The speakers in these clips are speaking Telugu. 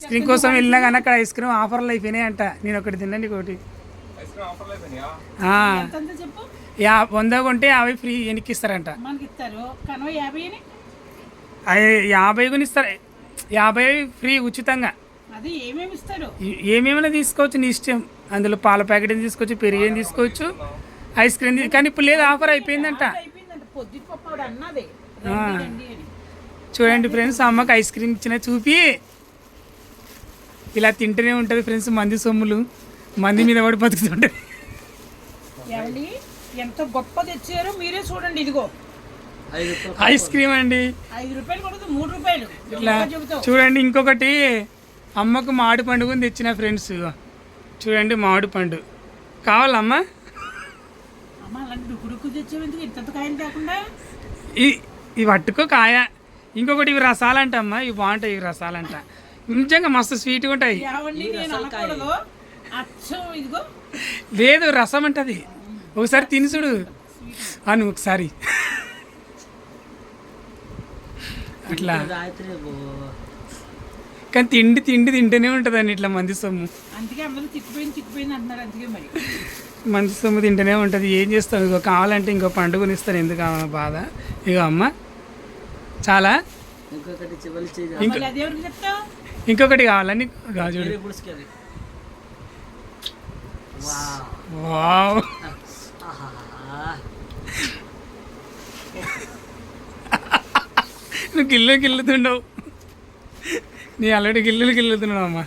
ఐస్ క్రీమ్ కోసం వెళ్ళినా కానీ అక్కడ ఐస్ క్రీమ్ ఆఫర్లు అయిపోయినాయి అంట. నేను ఒకటి తినండి ఒకటి 100 కొంటే 50 ఫ్రీ వెనక్కి ఇస్తారంట. 50 కొని ఇస్తారు, 50 ఫ్రీ ఉచితంగా. ఏమేమైనా తీసుకోవచ్చు నీ ఇష్టం. అందులో పాల ప్యాకెట్ తీసుకోవచ్చు, పెరుగు తీసుకోవచ్చు, ఐస్ క్రీమ్. కానీ ఇప్పుడు లేదు, ఆఫర్ అయిపోయిందంట. చూడండి ఫ్రెండ్స్, అమ్మకి ఐస్ క్రీమ్ ఇచ్చిన చూపి ఇలా తింటూనే ఉంటుంది ఫ్రెండ్స్. మంది సొమ్ములు మంది మీద పడి బతుకుతుంటది. ఎంత గొప్ప తెచ్చారో మీరే చూడండి. ఇదిగో ఐస్ క్రీమ్ అండి, 5 రూపాయలు కొడుతు 3 రూపాయలు. ఇట్లా చూడండి. ఇంకొకటి అమ్మకు మామిడి పండు కూడా తెచ్చిన ఫ్రెండ్స్. చూడండి మామిడి పండు కావాలమ్మా. ఇవి పట్టుకో కాయ. ఇంకొకటి ఇవి రసాలంట అమ్మ, ఇవి బాగుంటాయి. ఇవి రసాలంట, నిజంగా మస్తు స్వీట్గా ఉంటాయి. లేదు రసం అంటది. ఒకసారి తిని చూడు అను ఒకసారి. అట్లా కానీ తింటూనే ఉంటుందండి ఇట్లా మంది సొమ్ము. మంది సొమ్ము తింటూనే ఉంటుంది. ఏం చేస్తావు? ఇగో కావాలంటే ఇంకో పండుగని ఇస్తాను. ఎందుకు కావాలి బాధ? ఇగో అమ్మ చాలా. ఇంకొకటి కావాలని చూడు. వావ్, నువ్వు గిల్లుతుండవు. నీ ఆల్రెడీ గిల్లుతున్నావు అమ్మా.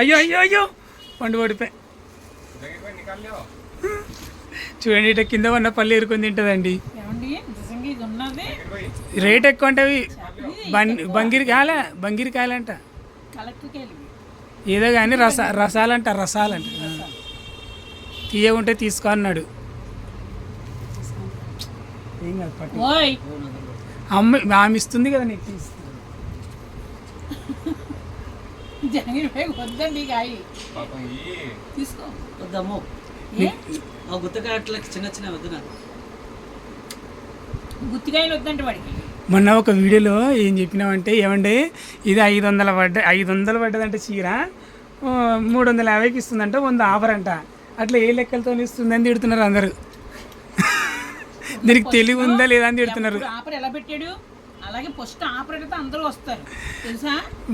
అయ్యో అయ్యో అయ్యో పండు పడిపోయి. చూడండి ఇట కింద ఉన్న పళ్ళు ఏరుకొని తింటుందండి. రేట్ ఎక్కువ అంటే బంగిరికాయలంట ఏదో కానీ రసాలంట. తీయగుంటే తీసుకో అన్నాడు. ఏం కాదు పట్టు. ఆమె ఇస్తుంది కదా నీకు తీసుకో. మొన్న ఒక వీడియోలో ఏం చెప్పినామంటే, ఏమంటే ఇది 500 పడ్డదంటే చీర 350కి ఇస్తుందంట, 100 ఆఫర్ అంట. అట్లా ఏ లెక్కలతో ఇస్తుందని తిడుతున్నారు అందరూ. దీనికి తెలివి ఉందా లేదా అని తిడుతున్నారు.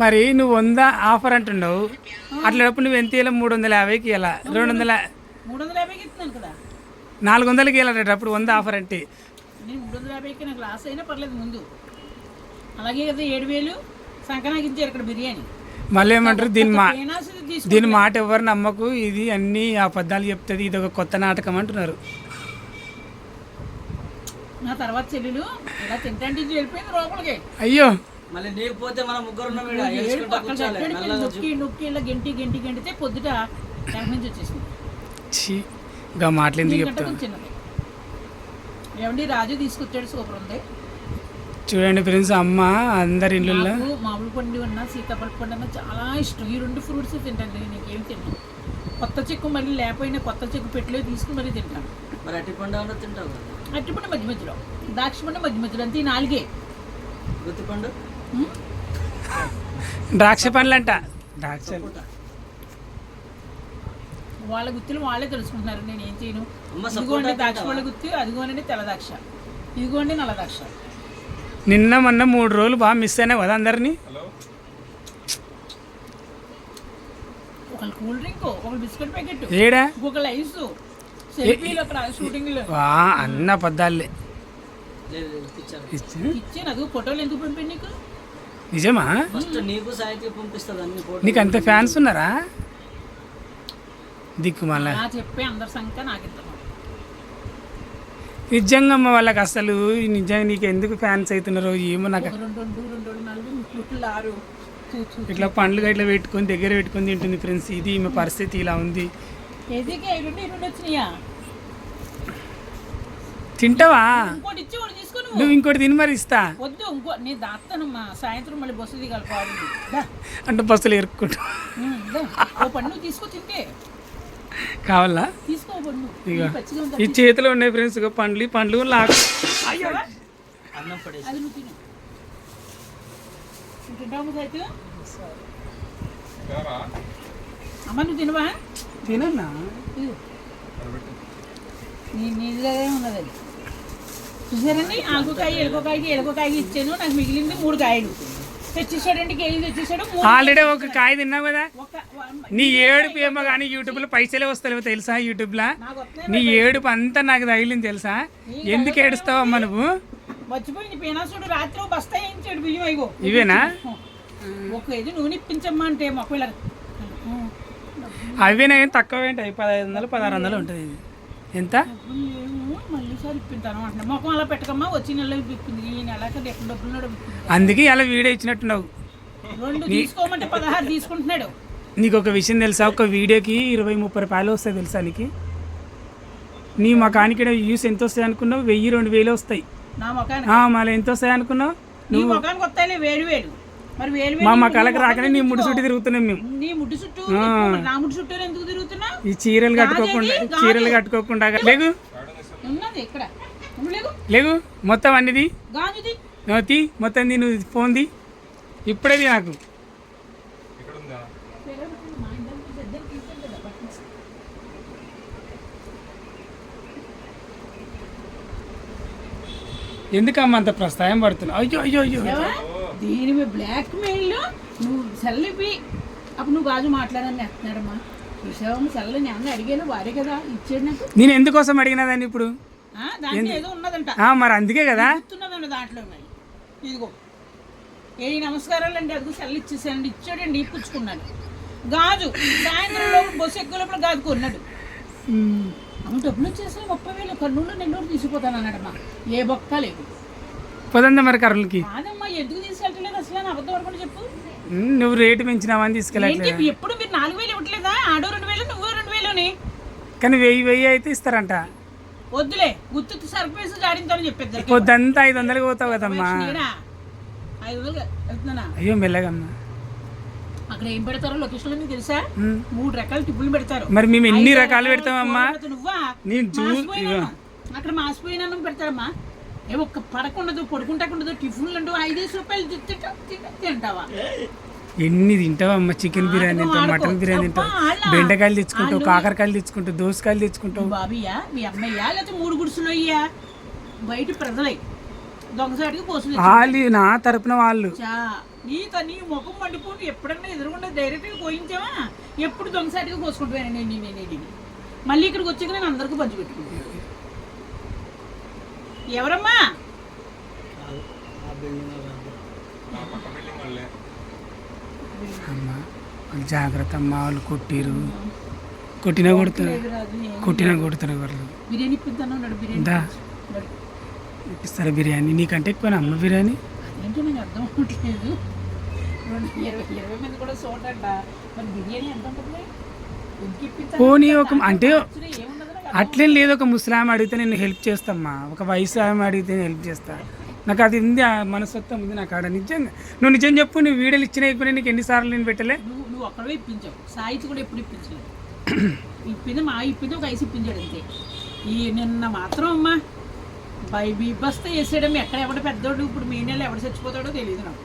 మరి నువ్వు 100 ఆఫర్ అంటున్నావు, అట్లప్పుడు నువ్వు ఎంత ఇలా 350కి ఇలా 400కి వెళ్ళాడు. అప్పుడు 100 ఆఫర్ అంటే 350కి నాకు లాస్ అయినా పర్లేదు ముందు. అలాగే కదా 7000 సంక్రాంతికి ఇచ్చారు ఇక్కడ బిర్యానీ. మళ్ళీ ఏమంటారు, దీని మాట ఎవరు నమ్మకు, ఇది అన్ని అబద్ధాలు చెప్తుంది, ఇది ఒక కొత్త నాటకం అంటున్నారు. నా తర్వాత చెల్లెలు ఇలా తింటే వెళ్ళిపోయింది లోపలికి. అయ్యో మళ్ళీ నీకపోతే మనం ముగ్గురు నొక్కి ఇలా గంటితే పొద్దుట నుంచి వచ్చేసింది. మాటలు ఎందుకు చెప్తాను. చిన్నది ఏమండి రాజు తీసుకొచ్చాడు, సూపర్ ఉంది. చూడండి ఫ్రెండ్స్, అమ్మ అందరి ఇళ్ళల్లో మామిడి పండు అన్న సీతాఫల పండు అన్న చాలా ఇష్టం. ఈ 2 ఫ్రూట్స్ తింటాను. నీకేం తిన్నాను. కొత్త చెక్కు మళ్ళీ లేకపోయినా కొత్త చెక్కు పెట్టలే తీసుకుని మళ్ళీ తింటాను. మరి అట్టిపండు తింటావు? అట్టిపండు మధ్య మధ్యలో, ద్రాక్ష పండు మధ్య మధ్యలో, అంతే. 4 గుత్తిపండు, ద్రాక్ష పండ్లు అంట. ద్రాక్ష వాళ్ళ గుత్తులు వాళ్ళే తెలుసుకుంటున్నారు. నేను ఏం చేయను. ఇదిగోండి ద్రాక్ష వాళ్ళ గుత్తి, అదిగోనండి తెల్ల ద్రాక్ష, ఇదిగోండి నల్ల ద్రాక్ష. నిన్న మొన్న 3 రోజులు బాగా మిస్ అయినా కదా అందరినీ. ఒకళ్ళు కూల్ డ్రింక్, ఒకళ్ళు బిస్కెట్ ప్యాకెట్, ఏడా ఒకళ్ళు ఐస్, షూటింగ్ అన్న పద్దాలే ఇచ్చాను. అది ఫోటోలు ఎందుకు పంపిండి నీకు? నిజమా? నీకు అంత ఫ్యాన్స్ ఉన్నారా? దిక్కు మళ్ళా చెప్పి అందరి సంఖ్య నాకు నిజంగా అమ్మ వాళ్ళకి అసలు నిజంగా నీకు ఎందుకు ఫ్యాన్స్ అవుతున్నారో ఏమో. నాకు ఇట్లా పండ్లు ఇట్లా పెట్టుకొని దగ్గర పెట్టుకొని తింటుంది ఫ్రెండ్స్. ఇది ఈమె పరిస్థితి ఇలా ఉంది. తింటావా? నువ్వు ఇంకోటి తిని మరి ఇస్తా. సాయంత్రం మళ్ళీ బస్సు దిగాలి అంటే బస్సులు ఎరుక్కుంటా కావాలా? ఇక ఈ చేతిలో ఉన్నాయి ఫ్రెండ్స్, ఇక పండ్లు లాగా. అమ్మ నువ్వు తినవా? తినన్నా ఇదిగో. నీళ్ళే ఉన్నది అది. చూసారండి, ఆలుకాయ ఎలుగుకాయకి ఇచ్చాను. నాకు మిగిలింది 3 కాయలు తెచ్చేసాడండి. కేజీ తెచ్చేసాడు. ఆల్రెడీ ఒక కాయ తిన్నావు కదా. ఒక నీ ఏడుపు ఏమో కానీ యూట్యూబ్లో పైసలే వస్తలేవు తెలుసా? యూట్యూబ్లో నాకు వస్తున్నాయి. నీ ఏడుపు అంతా నాకు తగిలింది తెలుసా? ఎందుకు ఏడుస్తావు అమ్మ నువ్వు? మర్చిపోయింది పీనాసుడు రాత్రి ఓ బస్తా వేయించాడు బియ్యం. అయిగో ఇవేనా? ఒక ఇది నూనె ఇప్పించమ్మా అంటే మొక్కలు అవేనా? ఏం తక్కువ ఏంటి? 1500 1600 ఉంటుంది. ఇది ఎంత? మళ్ళీ సార్ ఇప్పింటాను అంటున్నా. మొఖం అలా పెట్టకమ్మా, వచ్చి నెలలో ఇప్పింది. ఈ నెలకి ఎప్పుడు డబ్బులు ఇప్పింది. అందుకే అలా వీడియో ఇచ్చినట్టున్నావు. 2 తీసుకోమంటే 16 తీసుకుంటున్నాడు. నీకు ఒక విషయం తెలుసా? ఒక వీడియోకి 20-30 రూపాయలు వస్తాయి తెలుసా నీకు? నీ మకానికి వ్యూస్ ఎంత వస్తాయి అనుకున్నావు? 1000-2000 వస్తాయి. నా మొఖానికి మళ్ళీ ఎంత వస్తాయి అనుకున్నావు? నీ మొఖానికి వస్తాయిలే 1000. మరి 1000 మా మకాలకు రాకనే నీ ముడి చుట్టూ తిరుగుతున్నాం మేము. నీ ముడ్డు చుట్టూ నా ముడ్డు చుట్టూ ఎందుకు తిరుగుతున్నా? ఈ చీరలు కట్టుకోకుండా లేగు ఉన్నది ఇక్కడ లేగు లేగు మొత్తం అన్నిది గాజుది తీ మొత్తం నువ్వు ఫోన్ది ఇప్పుడేది నాకు. ఎందుకమ్మా అంత ప్రస్తాయం పడుతున్నావు? అయ్యో అయ్యో అయ్యో. దీని మీద బ్లాక్ మెయిల్ నువ్వు సెల్లిపి అప్పుడు నువ్వు గాజు మాట్లాడని చెప్తున్నాడమ్మా. చూసావమ్మ సెల్లు నేను అడిగాను, వారే కదా ఇచ్చాడు నాకు. నేను ఎందుకోసం అడిగినా దాన్ని ఇప్పుడు? దాంట్లో ఏదో ఉన్నదంట. మరి అందుకే కదా గుర్తున్నదండి దాంట్లో. ఇదిగో ఏ నమస్కారాలు అండి, అదిగో సెల్ ఇచ్చేసానండి. ఇచ్చాడండి, పుచ్చుకున్నాడు. గాజు సాయంత్రంలో బస్సు ఎక్కువ లోపల గాజు కొన్నాడు. అవును డబ్బులు వచ్చేసి 30,000 కర్నూలు నెల్లూరు తీసుకుపోతాను అన్నాడమ్మా. ఏ బొక్క లేదు. పోదందా మరి కర్నూలుకి? కాదమ్మా, ఎందుకు తీసుకెళ్ళట్లేదు అసలు అని అబద్ధం పడుకుని చెప్పు. నువ్వు రేటు పెంచినావని తీసుకెళ్ళట్లేదు. ఎప్పుడు మీరు 4,000 ఇవ్వట్లేదా? ఆడో 2,000 నువ్వు 2,000. కానీ 1000 అయితే ఇస్తారంట. వద్దులే, గుర్తు సర్ప్రైజ్ జాడించాలని చెప్పేది. పొద్దంతా 500 పోతావు కదమ్మా. 500 వెళ్తున్నానా? అయ్యో మెల్లగమ్మా. అక్కడ ఏం పెడతారో లొకేషన్ లో మీకు తెలుసా? 3 రకాల టిప్పులు పెడతారు. మరి మేము ఎన్ని రకాలు పెడతామమ్మా? నువ్వా అక్కడ మాసిపోయిన పెడతారమ్మా. ఏ ఒక్క పడకుండదు, పడుకుంటాకుండదు. టిఫిన్లు అంటూ 5 రూపాయలు తింటావా? ఎన్ని తింటావమ్మా? చికెన్ బిర్యానీ తింటావు, మటన్ బిర్యానీ తింటావు, బెండకాయలు తెచ్చుకుంటావు, కాకరకాయలు తెచ్చుకుంటావు, దోసకాయలు తెచ్చుకుంటావు. బాబయ్యా మీ అమ్మయ్యా లేకపోతే 3 గుడిసెలు అయ్యా బయట ప్రజలై దొంగసాటికి పోసులు వాళ్ళు నా తరపున వాళ్ళు. నీ ముఖం మండిపోయి ఎప్పుడన్నా ఎదురుకుండా డైరెక్ట్గా పోయించావా? ఎప్పుడు దొంగసాటిగా పోసుకుంటాను నేను. మళ్ళీ ఇక్కడికి వచ్చాక నేను అందరికీ పంచి పెట్టుకుంటాను. ఎవరమ్మా? అమ్మా జాగ్రత్త అమ్మా, వాళ్ళు కొట్టినా కొడుతారు వాళ్ళు. బిర్యానీ ఇప్పిద్దాను. బిర్యానీ ఇస్తారా బిర్యానీ? నీకంటే ఎక్కువ అమ్మ బిర్యానీ. అదేంటో నాకు అర్థం అవ్వట్లేదు. 20 మంది కూడా చూడంట. మరి బిర్యానీ ఎంత ఉంటుంది? పోనీ ఒక అంటే అట్లేం లేదు. ఒక ముస్లాం అడిగితే నేను హెల్ప్ చేస్తామ్మా, ఒక వయసు ఆమె అడిగితే నేను హెల్ప్ చేస్తా. నాకు అది ఉంది, ఆ మనస్తత్వం ఉంది నాకు ఆడ. నిజంగా నువ్వు నిజం చెప్పు. నువ్వు వీడియోలు ఇచ్చిన అయిపోయినా నీకు ఎన్నిసార్లు నేను పెట్టలే? నువ్వు ఒక్కడే ఇప్పించావు. సాయిత్ కూడా ఎప్పుడు ఇప్పించలేదు. ఇప్పింది ఒక ఐస్ ఇప్పించాడు అంతే. ఈ నిన్న మాత్రం అమ్మా బీభత్స వేసాడు. ఎక్కడ ఎవడ పెద్దోడు ఇప్పుడు మీ నెల ఎవడు చచ్చిపోతాడో తెలియదు నాకు.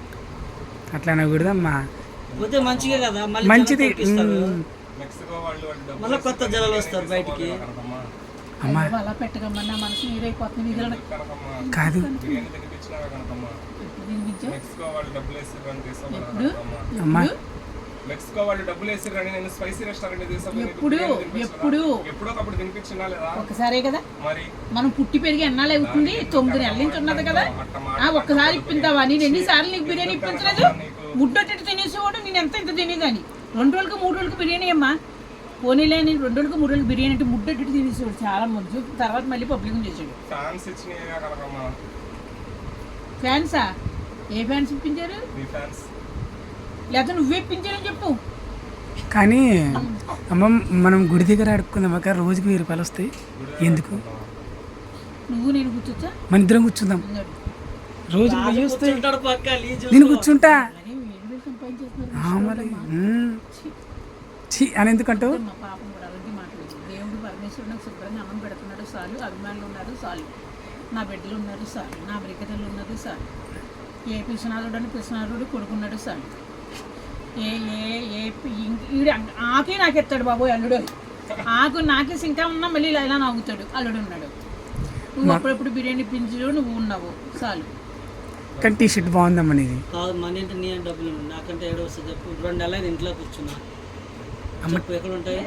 అట్లా అనకూడదమ్మా. మంచిగా కదా, మంచిది. మళ్ళీ కొత్త జనాలు వస్తారు బయటికి. అమ్మా అలా పెట్టకమ్మా, నా మనసు నీరైపోతుంది. కాదు అమ్మా ఒకసారే కదా మనం పుట్టి పెరిగి ఎన్నాళ్ళు అవుతుంది? 9 నెలల నుంచి ఉన్నది కదా. ఒక్కసారి ఇప్పిందావా? నేను ఎన్నిసార్లు నీకు బిర్యానీ ఇప్పించలేదు? ముడ్డొట్టి తినేసేవాడు. నేను ఇంత తినేదాన్ని. 2 రోజులకు 3 రోజులకు బిర్యానీ అమ్మా. పోనీలే, నేను 2 రోజులకు 3 రోజులు బిర్యానీ అంటే ముడ్డొట్టి తినేసేవాడు చాలా మంచి. తర్వాత మళ్ళీ పబ్లిక్ చేసాడు. ఫ్యాన్సా? ఏ ఫ్యాన్స్ ఇప్పించారు? లేకపోతే నువ్వే ఇప్పించారని చెప్పు. కానీ అమ్మ మనం గుడి దగ్గర అడుక్కుందాం అక్క. రోజుకి 1000 రూపాయలు వస్తాయి. ఎందుకు? నువ్వు నేను కూర్చోచ్చా? మన ఇద్దరం కూర్చుందాం. రోజు నేను కూర్చుంటా మరి అని ఎందుకంటావు? మా పాపం కూడా అలాంటి మాట్లాడదు. దేవుడు పరమేశ్వరుడు నాకు శుభ్రంగా అన్నం పెడుతున్నాడు చాలు. అభిమానులు ఉన్నారు చాలు. నా బిడ్డలు ఉన్నారు చాలు. నా బ్రికతలు ఉన్నది చాలు. ఏ పిసనాథుడు అని పిసనాథుడు కొడుకున్నాడు చాలు. ఏ ఏ ఏ ఈడు ఆకే నాకు ఎత్తాడు బాబోయ్ అల్లుడు. ఆకు నాకేసి ఇంకా ఉన్నా మళ్ళీ ఇలా నాగుతాడు. అల్లుడు ఉన్నాడు. నువ్వు అప్పుడప్పుడు బిర్యానీ పించు నువ్వు ఉన్నావు చాలు. కానీ టీ షర్ట్ బాగుందమ్మా నీది. కాదు మనీ అంటే నీ డబ్బులు నాకంటే ఏడో వస్తుంది చెప్పు. 2 నెలలు ఇంట్లో కూర్చున్నా. చెప్పు ఎక్కడ ఉంటాయి?